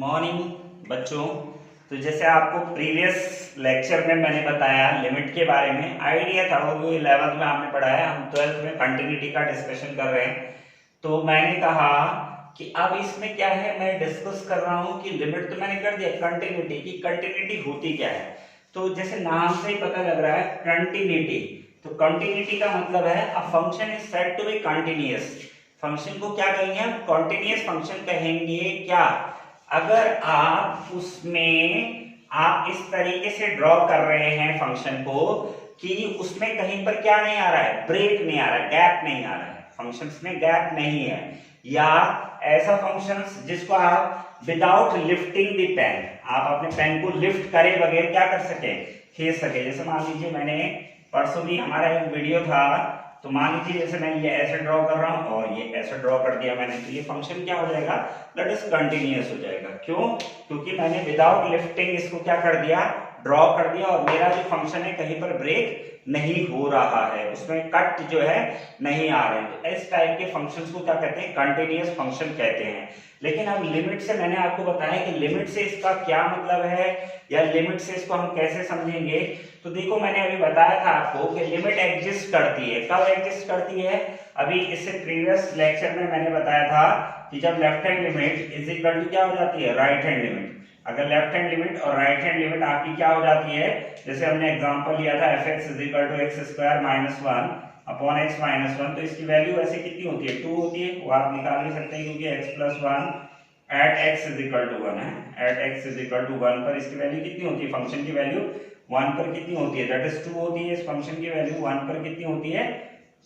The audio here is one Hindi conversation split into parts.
मॉर्निंग बच्चों। तो जैसे आपको प्रीवियस लेक्चर में मैंने बताया लिमिट के बारे में आइडिया था, वो 11th में आपने पढ़ाया, हम 12th में कंटिन्यूटी का डिस्कशन कर रहे हैं। तो मैंने कहा कि अब इसमें क्या है, मैं डिस्कस कर रहा हूं कि लिमिट तो मैंने कर दिया, कंटिन्यूटी की कंटिन्यूटी होती क्या है। तो जैसे नाम से ही पता लग रहा है कंटिन्यूटी, तो कंटिन्यूटी का मतलब है a function is said to be continuous. Function को क्या कहेंगे हम, कंटिन्यूअस फंक्शन कहेंगे। क्या, अगर आप उसमें आप इस तरीके से ड्रॉ कर रहे हैं फंक्शन को कि उसमें कहीं पर क्या नहीं आ रहा है, ब्रेक नहीं आ रहा है, गैप नहीं आ रहा है, फंक्शंस में गैप नहीं है, या ऐसा फंक्शंस जिसको आप विदाउट लिफ्टिंग द पेन, आप अपने पेन को लिफ्ट करे बगैर क्या कर सके, खींच सके। जैसे मान लीजिए मैंने परसों भी हमारा एक वीडियो था, तो मान लीजिए जैसे मैं ये ऐसे ड्रॉ कर रहा हूं और ये ऐसे ड्रॉ कर दिया मैंने, तो ये फंक्शन क्या हो जाएगा, दैट इज कंटिन्यूअस हो जाएगा। क्यों, क्योंकि मैंने विदाउट लिफ्टिंग इसको क्या कर दिया, ड्रॉ कर दिया, और मेरा जो फंक्शन है कहीं पर ब्रेक नहीं हो रहा है, उसमें कट जो है नहीं आ रहे हैं। तो इस टाइप के फंक्शंस को क्या कहते हैं, कंटिन्यूअस फंक्शन कहते हैं। लेकिन अब लिमिट से मैंने आपको बताया कि लिमिट से इसका क्या मतलब है, या लिमिट से इसको हम कैसे समझेंगे। तो देखो मैंने अभी बताया था आपको कि लिमिट एग्जिस्ट करती है। कब एग्जिस्ट करती है, अभी इससे प्रीवियस लेक्चर में मैंने बताया था कि जब left hand limit is equal to क्या हो जाती है, राइट हैंड लिमिट। अगर लेफ्ट हैंड लिमिट और राइट हैंड लिमिट आपकी क्या हो जाती है, जैसे हमने एग्जांपल लिया था fx is equal to x square minus 1 upon x minus 1, तो इसकी वैल्यू ऐसे कितनी होती है, 2 होती है। वो आप निकाल नहीं सकते क्योंकि x plus 1 at x is equal to 1 है, at x is equal to 1 पर इसकी वैल्यू कितनी होती है, फंक्शन की वैल्यू 1 पर कितनी होती है, दैट इज 2 होती है। इस फंक्शन की वैल्यू 1 पर कितनी होती है,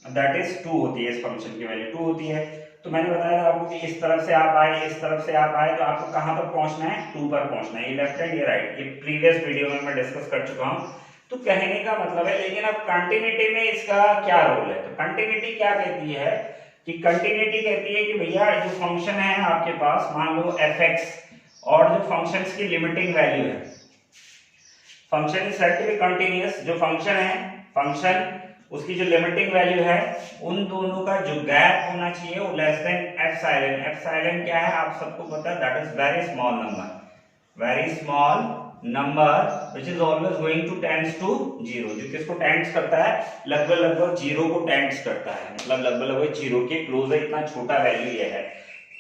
दैट इज 2 होती है। इस फंक्शन की वैल्यू 2 होती है। तो मैंने बताया था आपको कि इस तरफ से आप आए, इस तरफ से आप आए, तो आपको कहां पर पहुंचना है, 2 पर पहुंचना है। ये लेफ्ट हैंड, ये राइट, ये प्रीवियस वीडियो में मैं डिस्कस कर चुका हूं। तो कहने का मतलब है, लेकिन अब कंटिन्यूटी में इसका क्या रोल है। तो कंटिन्यूटी क्या कहती है कि कंटिन्यूटी कहती है कि भैया जो फंक्शन है आपके पास, मान लो fx, और जो फंक्शंस की लिमिटिंग वैल्यू है, function is said to be continuous, जो फंक्शन है, फंक्शन उसकी जो लिमिटिंग वैल्यू है, उन दोनों का जो गैप होना चाहिए वो लेस देन एप्सिलॉन। एप्सिलॉन क्या है, आप सबको पता है, that is very small number, very small number which is always going to tends to 0, जो किसको टेंड्स करता है, लगभग 0 को टेंड्स करता है, मतलब लगभग 0 के क्लोज है, इतना छोटा वैल्यू ये है।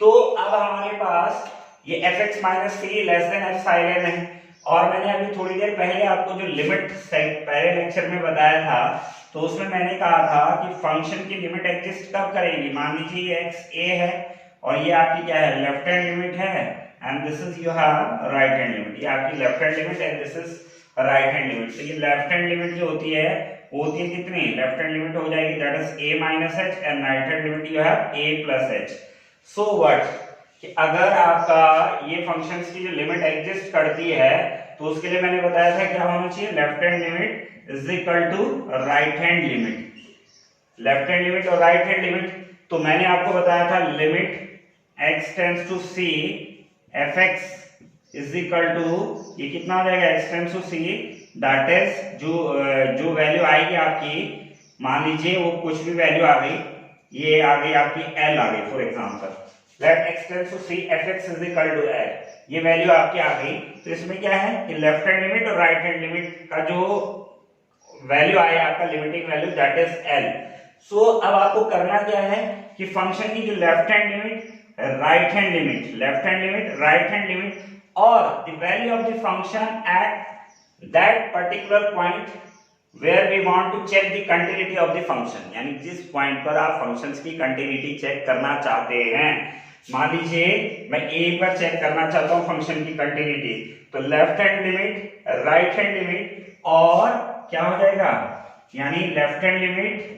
तो अब हमारे पास ये fx minus c less than epsilon है, और मैंने अभी थोड़ी देर पहले आपको जो लिमिट पहले लेक्चर में बताया था, तो उसमें मैंने कहा था कि फंक्शन की लिमिट एग्जिस्ट कब करेगी। मान लीजिए ये x a है और ये आपकी क्या है, लेफ्ट हैंड लिमिट है, and this is you have right hand limit. ये आपकी लेफ्ट हैंड लिमिट है, this is right hand limit. तो ये लेफ्ट हैंड लिमिट जो होती है वो होती है कितनी, लेफ्ट हैंड लिमिट हो जाएगी that is a minus h, and right hand limit you have a plus h। So what, कि अगर आपका ये फंक्शंस की जो लिमिट एग्जिस्ट करती है, तो उसके लिए मैंने बताया था क्या होना चाहिए, left hand limit is equal to right hand limit. Left hand limit और राइट हैंड लिमिट, तो मैंने आपको बताया था limit x tends to c fx is equal to, ये कितना हो जाएगा, x tends to c, that is जो वैल्यू आएगी आपकी, मान लीजिए वो कुछ भी वैल्यू आ गई, ये आ गई आपकी l आ गई for example, let x tends to c fx is equal to l, ये वैल्यू आपकी आ गई। तो इसमें क्या है कि लेफ्ट हैंड लिमिट और राइट हैंड लिमिट का जो वैल्यू आया आपका limiting value that is l। So अब आपको करना क्या है कि फंक्शन की जो left hand limit, right hand limit, left hand limit, right hand limit, और the value of the function at that particular point where we want to check the continuity of the function, यानी जिस पॉइंट पर आप फंक्शंस की कंटिन्यूटी चेक करना चाहते हैं। मान लीजिए मैं a पर चेक करना चाहता हूं फंक्शन की कंटिन्यूटी, तो left hand limit, right hand limit, और क्या हो जाएगा, यानी left hand limit,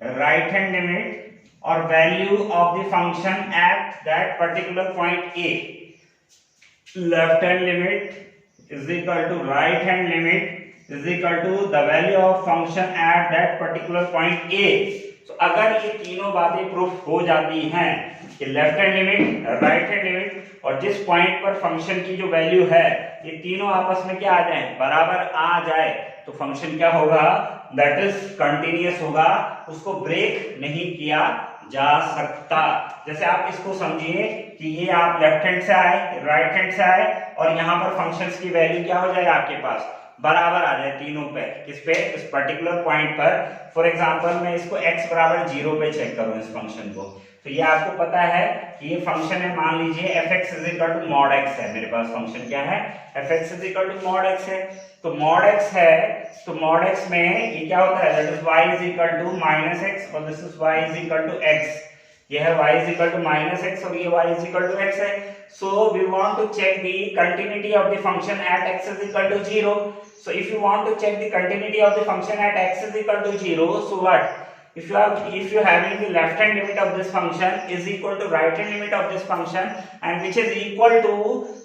right hand limit, और value of the function at that particular point a। Left hand limit is equal to right hand limit is equal to the value of function at that particular point a। तो अगर ये तीनों बातें प्रूफ हो जाती हैं कि left hand limit, right hand limit, और जिस पॉइंट पर फंक्शन की जो वैल्यू है, ये तीनों आपस में क्या आ जाए, बराबर आ जाए, तो फंक्शन क्या होगा, दैट इज कंटिन्यूअस होगा, उसको ब्रेक नहीं किया जा सकता। जैसे आप इसको समझिए कि ये आप लेफ्ट हैंड से आए, राइट हैंड से आए, और यहाँ पर फंक्शंस की वैल्यू क्या हो जाएगा आपके पास, बराबर आ जाए तीनों पे। किस पे, इस पर्टिकुलर पॉइंट पर। फॉर एग्जांपल मैं इसको x बराबर 0 पे चेक करूं इस फंक्शन को, तो ये आपको पता है कि ये फंक्शन है, मान लीजिए fx is equal to mod x है, मेरे पास फंक्शन क्या है, fx is equal to mod x है। तो मॉड x है, तो मॉड x में ये क्या होता है, that is y is equal to minus x, और this is y is equal to x। ये है y is equal to minus x और ये y is equal to x है। So we want to check the continuity of the function at x is equal to 0। So if you want to check the continuity of the function at x is equal to 0, so what? If you having the left hand limit of this function is equal to right hand limit of this function and which is equal to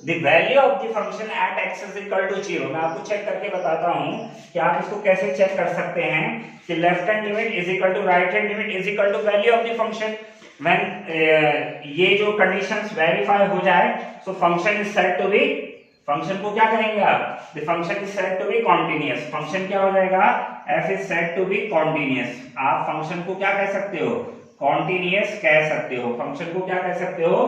the value of the function at x is equal to 0. मैं आपको चेक करके बताता हूँ कि आप इसको कैसे चेक कर सकते हैं कि left hand limit is equal to right hand limit is equal to value of the function. When ये जो conditions verify हो जाए, so function is said to be, function को क्या करेंगे आप, the function is said to be continuous. Function क्या हो जाएगा, f is said to be continuous. आप फंक्शन को क्या कह सकते हो, continuous कह सकते हो। फंक्शन को क्या कह सकते हो,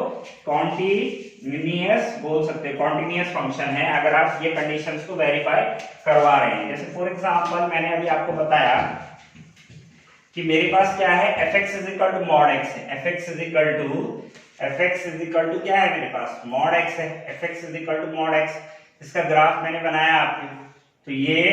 continuous बोल सकते हो, continuous फंक्शन है अगर आप ये कंडीशंस को वेरीफाई करवा रहे हैं। जैसे फॉर एग्जांपल मैंने अभी आपको बताया कि मेरे पास क्या है, fx is equal to mod x है, fx इज इक्वल टू क्या है मेरे पास, मॉड x है, fx is equal to mod x। इसका ग्राफ मैंने बनाया आपको, तो ये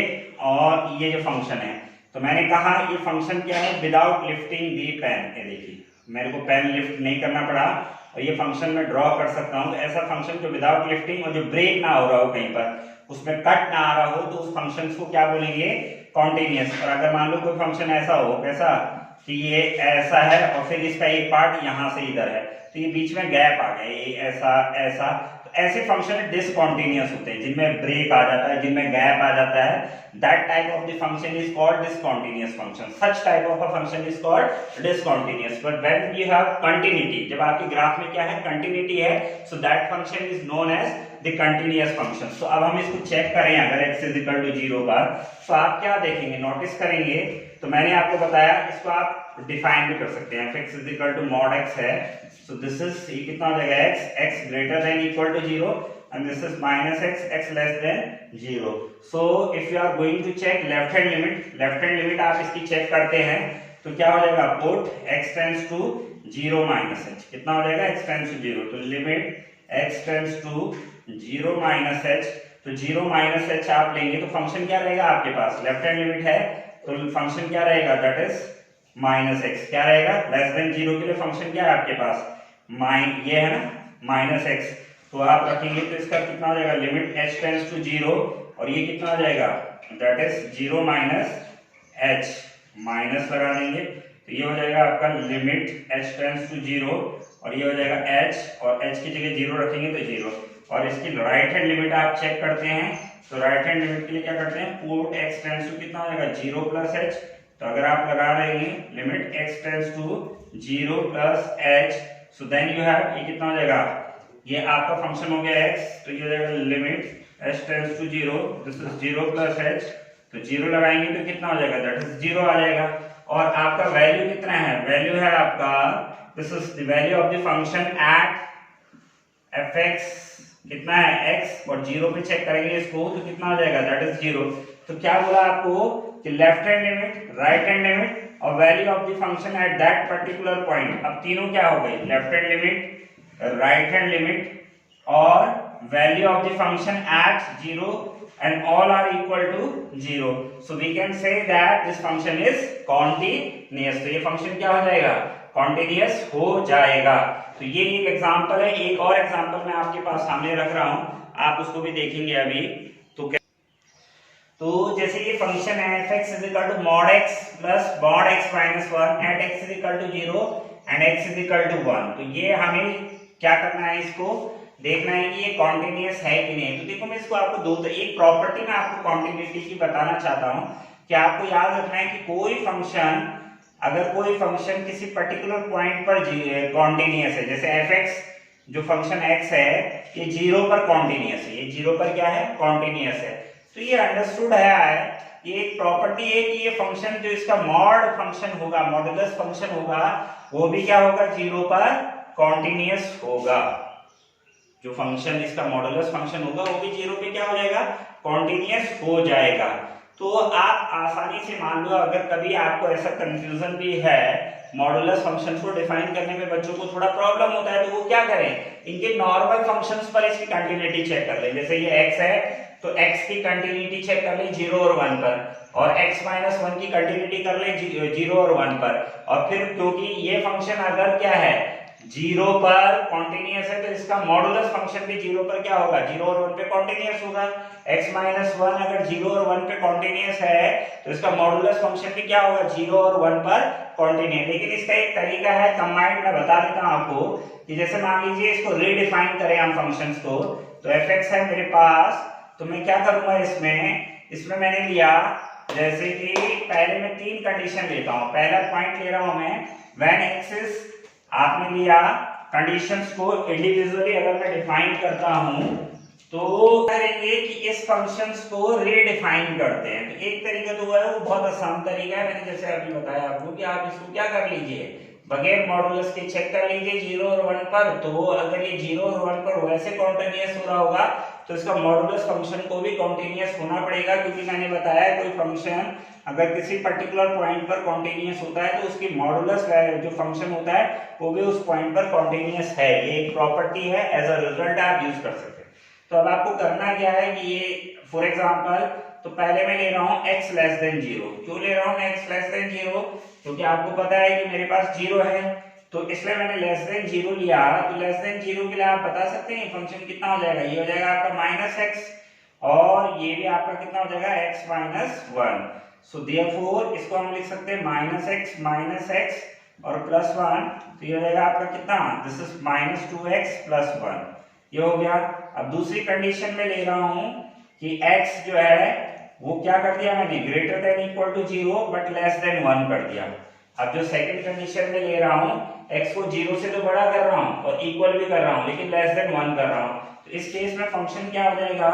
और ये जो फंक्शन है, तो मैंने कहा ये फंक्शन क्या है, विदाउट लिफ्टिंग दी पेन। ये देखिए मेरे को पेन लिफ्ट नहीं करना पड़ा और ये फंक्शन मैं ड्रॉ कर सकता हूँ। तो ऐसा फंक्शन जो विदाउट लिफ्टिंग और जो ब्रेक ना हो रहा हो कहीं पर, उसमें कट ना आ रहा हो, तो उस फंक्शन को क्या बोलेंगे, कॉन्टिन्यूअस। और अगर मान लो कोई फंक्शन ऐसा हो, कैसा कि ये ऐसा है और फिर इसका एक पार्ट यहाँ से इधर है, तो ये बीच में गैप आ गया, ये ऐसा ऐसा, तो ऐसे फंक्शन डिसकंटीन्यूअस होते हैं जिनमें ब्रेक आ जाता है, जिनमें गैप आ जाता है। That type of the function is called discontinuous function. Such type of a function is called discontinuous. But when you have continuity, जब आपके ग्राफ में क्या है, कंटिन्यूटी है, so that function is known as the continuous function. तो अब हम इसको चेक करें, अगर x इज इक्वल टू 0 पर, तो आप क्या देखेंगे, नोटिस करेंगे, तो मैंने आपको बताया इसको आप डिफाइन भी कर सकते हैं। fx is equal to mod x है, सो दिस इज, ये कितना हो जाएगा, x greater than equal to 0 and this is minus x less than 0. So if you are going to check left hand limit आप इसकी चेक करते हैं, तो क्या हो जाएगा, put x tends to 0 minus h, कितना हो जाएगा, x tends to 0, तो limit x tends to 0 minus h, तो 0 minus h आप लेंगे तो फंक्शन क्या रहेगा आपके पास, लेफ्ट हैंड लिमिट है, तो फंक्शन क्या रहेगा, दैट इज माइनस एक्स। क्या रहेगा, लेस देन 0 के लिए फंक्शन क्या है आपके पास, ये है ना माइनस एक्स, तो आप रखेंगे तो इसका कितना हो जाएगा, लिमिट h टेंड्स टू 0, और ये कितना हो जाएगा, that is 0 minus h, minus लगा देंगे, तो ये हो जाएगा आपका लिमिट h टेंड्स टू 0, और ये हो जाएगा h, और h की जगह 0 रखेंगे तो 0। और इसकी राइट हैंड लिमिट आप चेक करते हैं, तो राइट हैंड लिमिट के लिए क्या करते हैं, पुट x टेंड्स टू कितना हो जाएगा, 0 प्लस h, तो अगर आप लगा रहे हैं limit x tends to 0 plus h, so then you have, ये कितना हो जाएगा, ये आपका फंक्शन हो गया x, तो ये हो जाएगा limit h tends to 0, this is 0 plus h, तो 0 लगाएंगे तो कितना हो जाएगा, दैट इज 0 आ जाएगा। और आपका वैल्यू कितना है, वैल्यू है आपका, this is the value of the function eight fx, कितना है x, और 0 पे चेक करेंगे इसको तो कितना हो जाएगा, दैट इज 0। तो क्या बोला आपको कि left hand limit, right hand limit और value of the function at that particular point. अब तीनों क्या हो गई, left hand limit, right hand limit और value of the function at 0 and all are equal to 0, so we can say that this function is continuous। तो ये function क्या हो जाएगा, continuous हो जाएगा। तो ये एक एग्जांपल है, एक और एग्जांपल मैं आपके पास सामने रख रहा हूं, आप उसको भी देखेंगे अभी। तो जैसे ये फंक्शन है fx is equal to mod x plus mod x minus 1 at x is equal to 0 and x is equal to 1, तो ये हमें क्या करना है, इसको देखना है कि ये कॉन्टिन्यूअस है कि नहीं। तो देखो मैं इसको आपको एक प्रॉपर्टी में आपको कॉन्टिन्यूटी की बताना चाहता हूं कि आपको याद रखना है कि कोई फंक्शन, अगर कोई फंक्शन किसी पर्टिकुलर पॉइंट पर कॉन्टिन्यूअस है, जैसे fx जो फंक्शन x है ये 0 पर कॉन्टिन्यूअस है, ये 0 पर क्या है, कॉन्टिन्यूअस है, तो ये अंडरस्टूड है, ये एक प्रॉपर्टी है कि ये फंक्शन जो इसका मॉड फंक्शन होगा, मॉडुलस फंक्शन होगा, वो भी क्या होगा, 0 पर कॉन्टिन्यूअस होगा। जो फंक्शन इसका मॉडुलस फंक्शन होगा वो भी 0 पे क्या हो जाएगा, कॉन्टिन्यूअस हो जाएगा। तो आप आसानी से मान लो, अगर कभी आपको ऐसा कंफ्यूजन भी है, मॉडुलस फंक्शन को डिफाइन करने में बच्चों को थोड़ा प्रॉब्लम होता है, तो वो क्या करें, इनके नॉर्मल फंक्शंस पर इसकी कंटिन्यूटी चेक कर लें। जैसे ये x है तो x की कंटिन्यूटी चेक कर लें 0 और 1 पर, और x माइनस 1 की कंटिन्यूटी कर लें 0 और 1 पर। और फिर क्योंकि ये फंक्शन अगर क्या है 0 पर कॉन्टिन्यूअस है, तो इसका मॉडुलस फंक्शन भी 0 पर क्या होगा, 0 और 1 पे कॉन्टिन्यूअस होगा। x माइनस 1 अगर 0 और 1 पे कॉन्टिन्यूअस है तो इसका मॉडुलस फंक्शन भी क्या होगा, 0 और 1 पर कॉन्टिन्यूअस। लेकिन इसका एक तरीका है कंबाइंड, मैं बता देता हूं आपको, कि जैसे मान लीजिए इसको रीडिफाइन करें हम फंक्शंस को, तो fx है मेरे पास, तो मैं क्या करूंगा, इसमें मैंने लिया, जैसे कि पहले मैं 3 कंडीशन लेता हूं। पहला पॉइंट ले रहा हूं मैं, व्हेन x इज, आपने लिया कंडीशंस को इंडिविजुअली अगर मैं डिफाइन करता हूं, तो करेंगे कि इस फंक्शंस को रीडिफाइन करते हैं। तो एक तरीका तो है, वो बहुत आसान तरीका है, मैंने जैसे अभी बताया आपको कि आप इसको क्या कर लीजिए, बगैर मॉडुलस के चेक कर लीजिए 0 और 1 पर। तो अगर ये 0 और 1 पर वैसे कॉन्टिन्यूअस हो रहा होगा, तो इसका मॉडुलस फंक्शन को भी कॉन्टिन्यूअस होना पड़ेगा, क्योंकि मैंने बताया कोई फंक्शन अगर किसी पर्टिकुलर पॉइंट पर कॉन्टिन्यूअस होता है तो उसकी मॉडुलस जो फंक्शन होता है वो भी उस पॉइंट पर कॉन्टिन्यूअस है। ये एक प्रॉपर्टी है, एज अ रिजल्ट आप यूज कर सकते हैं। तो अब आपको करना क्या है कि ये फॉर एग्जांपल, तो पहले मैं ले रहा हूं x लेस देन 0। क्यों ले रहा हूं मैं x लेस देन 0, क्योंकि आपको पता है कि मेरे पास 0 है, तो इसलिए मैंने लेस देन 0 लिया। तो लेस देन 0 के लिए आप बता सकते हैं फंक्शन कितना हो जाएगा, ये हो जाएगा आपका माइनस x, और ये भी आपका कितना हो जाएगा, x माइनस 1। सो देयरफॉर इसको हम लिख सकते हैं माइनस x और प्लस 1, तो ये हो जाएगा आपका कितना, this is minus 2x plus 1, ये हो गया। अब दूसरी कंडीशन में ले रहा हूं कि x जो है वो क्या कर दिया मैंने, greater than equal to 0 but less than 1 कर दिया। अब जो सेकंड कंडीशन में ले रहा हूं, x को 0 से तो बड़ा कर रहा हूं और इक्वल भी कर रहा हूं, लेकिन लेस देन 1 कर रहा हूं। तो इस केस में फंक्शन क्या हो जाएगा,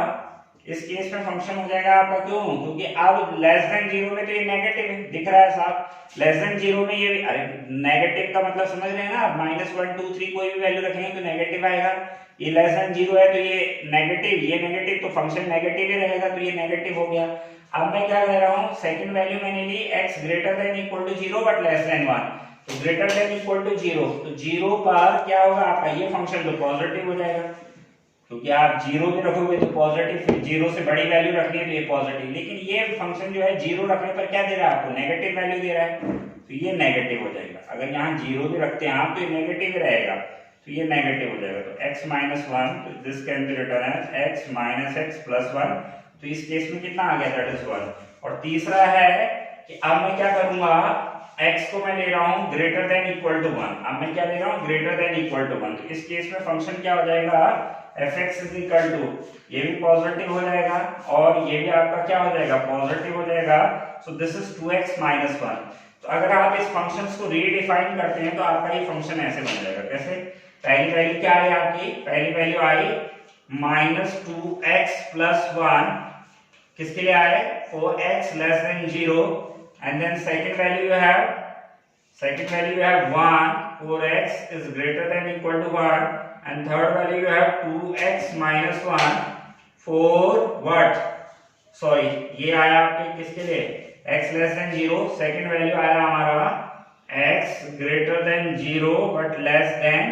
इस केस में फंक्शन हो जाएगा आपका, क्यों, क्योंकि अब लेस देन 0 में तो ये नेगेटिव है, दिख रहा है साफ। लेस देन 0 में ये, अरे नेगेटिव का मतलब समझ रहे हैं ना, -1 2 3 कोई भी वैल्यू रखेंगे तो नेगेटिव आएगा। ये लेस देन 0 है तो ये नेगेटिव, ये नेगेटिव, तो फंक्शन नेगेटिव ही रहेगा, तो ये नेगेटिव हो गया। अब मैं क्या ले रहा हूं, सेकंड वैल्यू मैंने ली x greater than equal to 0 but less than 1, तो ग्रेटर देन इक्वल टू 0, तो 0 पर क्या होगा आपका, ये फंक्शन तो पॉजिटिव हो जाएगा, क्योंकि आप 0 भी रखोगे तो पॉजिटिव, 0 से बड़ी वैल्यू रखनी है तो ये पॉजिटिव। लेकिन ये फंक्शन जो है 0 रखने पर क्या दे रहा है आपको, नेगेटिव वैल्यू दे रहा है, तो ये नेगेटिव हो जाएगा। अगर यहाँ 0 भी रखते हैं आप तो ये नेगेटिव ही रहेगा, तो ये नेगेटिव हो जाएगा। तो x माइनस 1, तो this can be written as x minus x plus 1, तो इस केस में कितना आ गया, दैट इज 1। और तीसरा है कि अब मैं क्या करूंगा, x को मैं ले रहा हूं ग्रेटर देन इक्वल टू 1। अब मैं क्या ले रहा हूं, ग्रेटर देन इक्वल टू 1, तो इस केस में फंक्शन क्या हो जाएगा, fx इज इक्वल टू, ये भी पॉजिटिव हो जाएगा और ये भी आपका क्या हो जाएगा, पॉजिटिव हो जाएगा। So this is 2x minus 1। तो अगर आप इस फंक्शंस को रीडिफाइन करते हैं तो आपका ये फंक्शन ऐसे बन जाएगा। कैसे, पहली वैल्यू क्या आई आपकी, पहली वैल्यू आई -2x प्लस 1, किसके लिए आए, for x less than 0, and then second value you have 1 for x is greater than equal to 1, and third value you have 2x minus 1 for what, sorry ये आया आपके किसके लिए, x less than 0, second value आया हमारा x greater than 0 but less than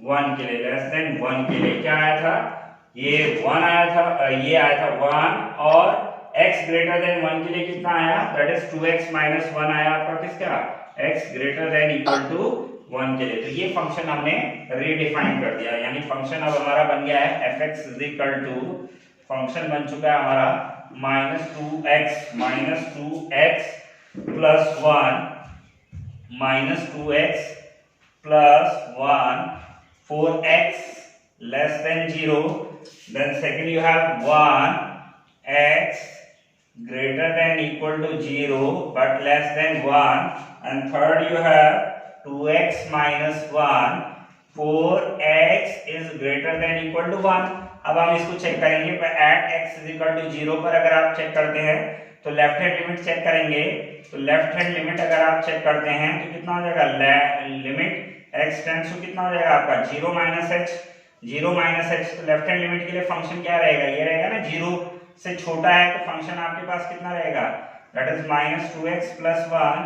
1 के लिए, less than 1 के लिए क्या आया था, ये 1 आया था, ये आया था 1, और x ग्रेटर देन 1 के लिए कितना आया, दैट इज 2x माइनस 1 आया आपका किसका, x greater than equal to 1 के लिए। तो ये फंक्शन हमने रीडिफाइन कर दिया, यानी फंक्शन अब हमारा बन गया है fx is equal to, function बन चुका है हमारा -2x plus 1 -2x plus 1 for x less than 0, then second you have 1x greater than equal to 0 but less than 1, and third you have 2x minus 1 4x is greater than equal to 1। अब हम इसको चेक करेंगे at x is equal to 0 पर अगर आप चेक करते हैं तो लेफ्ट हैंड लिमिट चेक करेंगे, तो लेफ्ट हैंड लिमिट अगर आप चेक करते हैं तो कितना हो जाएगा, लिमिट x टेंड्स टू कितना हो जाएगा आपका 0 माइनस h, 0 माइनस h। तो लेफ्ट हैंड लिमिट के लिए फंक्शन क्या रहेगा, ये रहेगा ना 0 से छोटा है तो फंक्शन आपके पास कितना रहेगा, that is minus 2x plus 1।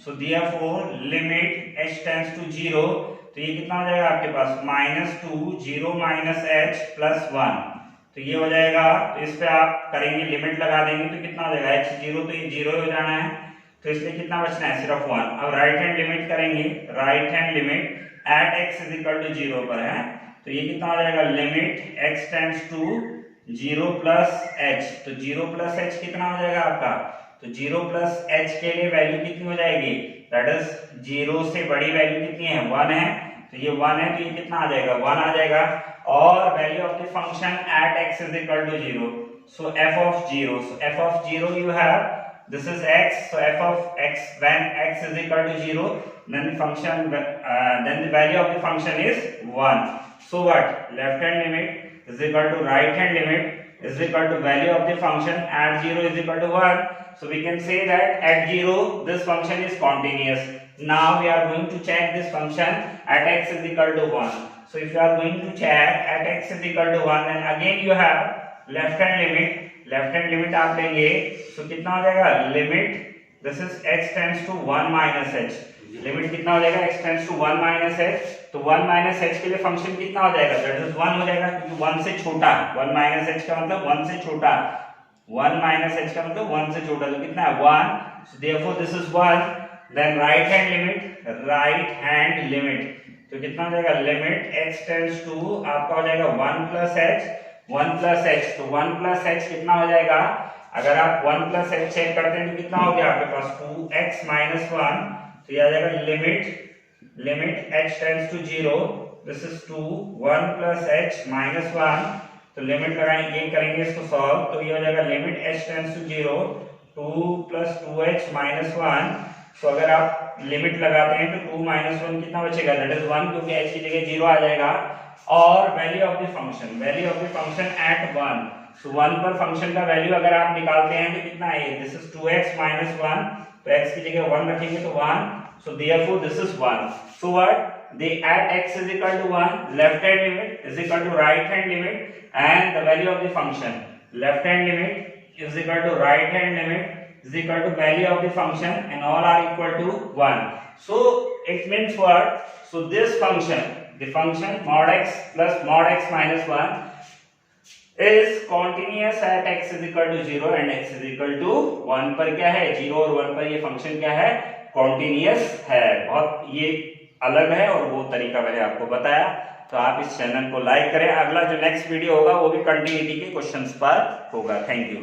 So therefore limit h tends to 0, तो ये कितना हो जाएगा आपके पास माइनस 2 0 माइनस h प्लस 1। तो ये हो जाएगा, तो इस पे आप करेंगे लिमिट लगा देंगे तो कितना हो जाएगा h 0, तो ये 0 हो जाना है, तो इसलिए कितना बचना है सिर्फ 1। अब राइट हैंड लिमिट करेंगे, right hand limit at x is equal to 0 पर है, तो ये कितना हो जाएगा, limit x tends to 0 plus h। तो 0 प्लस h कितना हो जाएगा आपका, तो 0 प्लस h के लिए वैल्यू कितनी हो जाएगी, दैट इज 0 से बड़ी वैल्यू कितनी है, 1 है, तो ये 1 है, तो ये कितना आ जाएगा, 1 आ जाएगा। और value of the function at x is equal to 0, so f of 0, so f of 0 you have, this is x, so f of x when x is equal to 0, then the function then the value of the function is 1. So what, left hand limit is equal to right hand limit is equal to value of the function at 0 is equal to 1. So we can say that at 0 this function is continuous. Now we are going to check this function at x is equal to 1. So if you are going to check at x is equal to 1, then again you have left hand limit, left hand limit आप लेंगे तो कितना हो जाएगा, limit this is x tends to 1 minus h, limit कितना हो जाएगा, x tends to 1 minus h। तो 1 माइनस h के लिए फंक्शन कितना हो जाएगा, दैट इज 1 हो जाएगा, क्योंकि 1 से छोटा, 1 माइनस h का मतलब 1 से छोटा, 1 माइनस h का मतलब 1 से छोटा, तो कितना है 1, so therefore this is 1। Then right hand limit, right hand limit तो कितना हो जाएगा, लिमिट x टेंड्स टू आपका हो जाएगा 1 प्लस h, 1 प्लस h, तो 1 प्लस h कितना हो जाएगा, अगर आप 1 प्लस h चेक करते हैं तो कितना हो गया आपके पास 2x माइनस 1, तो ये आ जाएगा limit h tends to 0, this is 2 1 plus h minus 1। तो लिमिट लगाएंगे, ये करेंगे इसको सॉल्व, तो ये हो जाएगा limit h tends to 0 2 plus 2h minus 1। तो अगर आप लिमिट लगाते हैं तो 2 माइनस 1 कितना बचेगा, दैट इज 1, क्योंकि h की जगह 0 आ जाएगा। और value of the function eight 1, सो 1 पर फंक्शन का वैल्यू अगर आप निकालते हैं तो कितना है, दिस इज 2x माइनस 1, तो x की जगह 1 रखेंगे तो 1, so therefore this is 1। So what, they at x is equal to 1, left hand limit is equal to right hand limit and the value of the function, left hand limit is equal to right hand limit is equal to value of the function and all are equal to 1. So it means what, so this function, the function mod x plus mod x minus 1 is continuous at x is equal to 0 and x is equal to 1 पर क्या है, 0 और 1 पर ये फंक्शन क्या है, कॉन्टिन्यूअस है। बहुत ये अलग है और वो तरीका मैंने आपको बताया। तो आप इस चैनल को लाइक करें, अगला जो नेक्स्ट वीडियो होगा वो भी कंटिन्यूटी के क्वेश्चंस पर होगा। Thank you.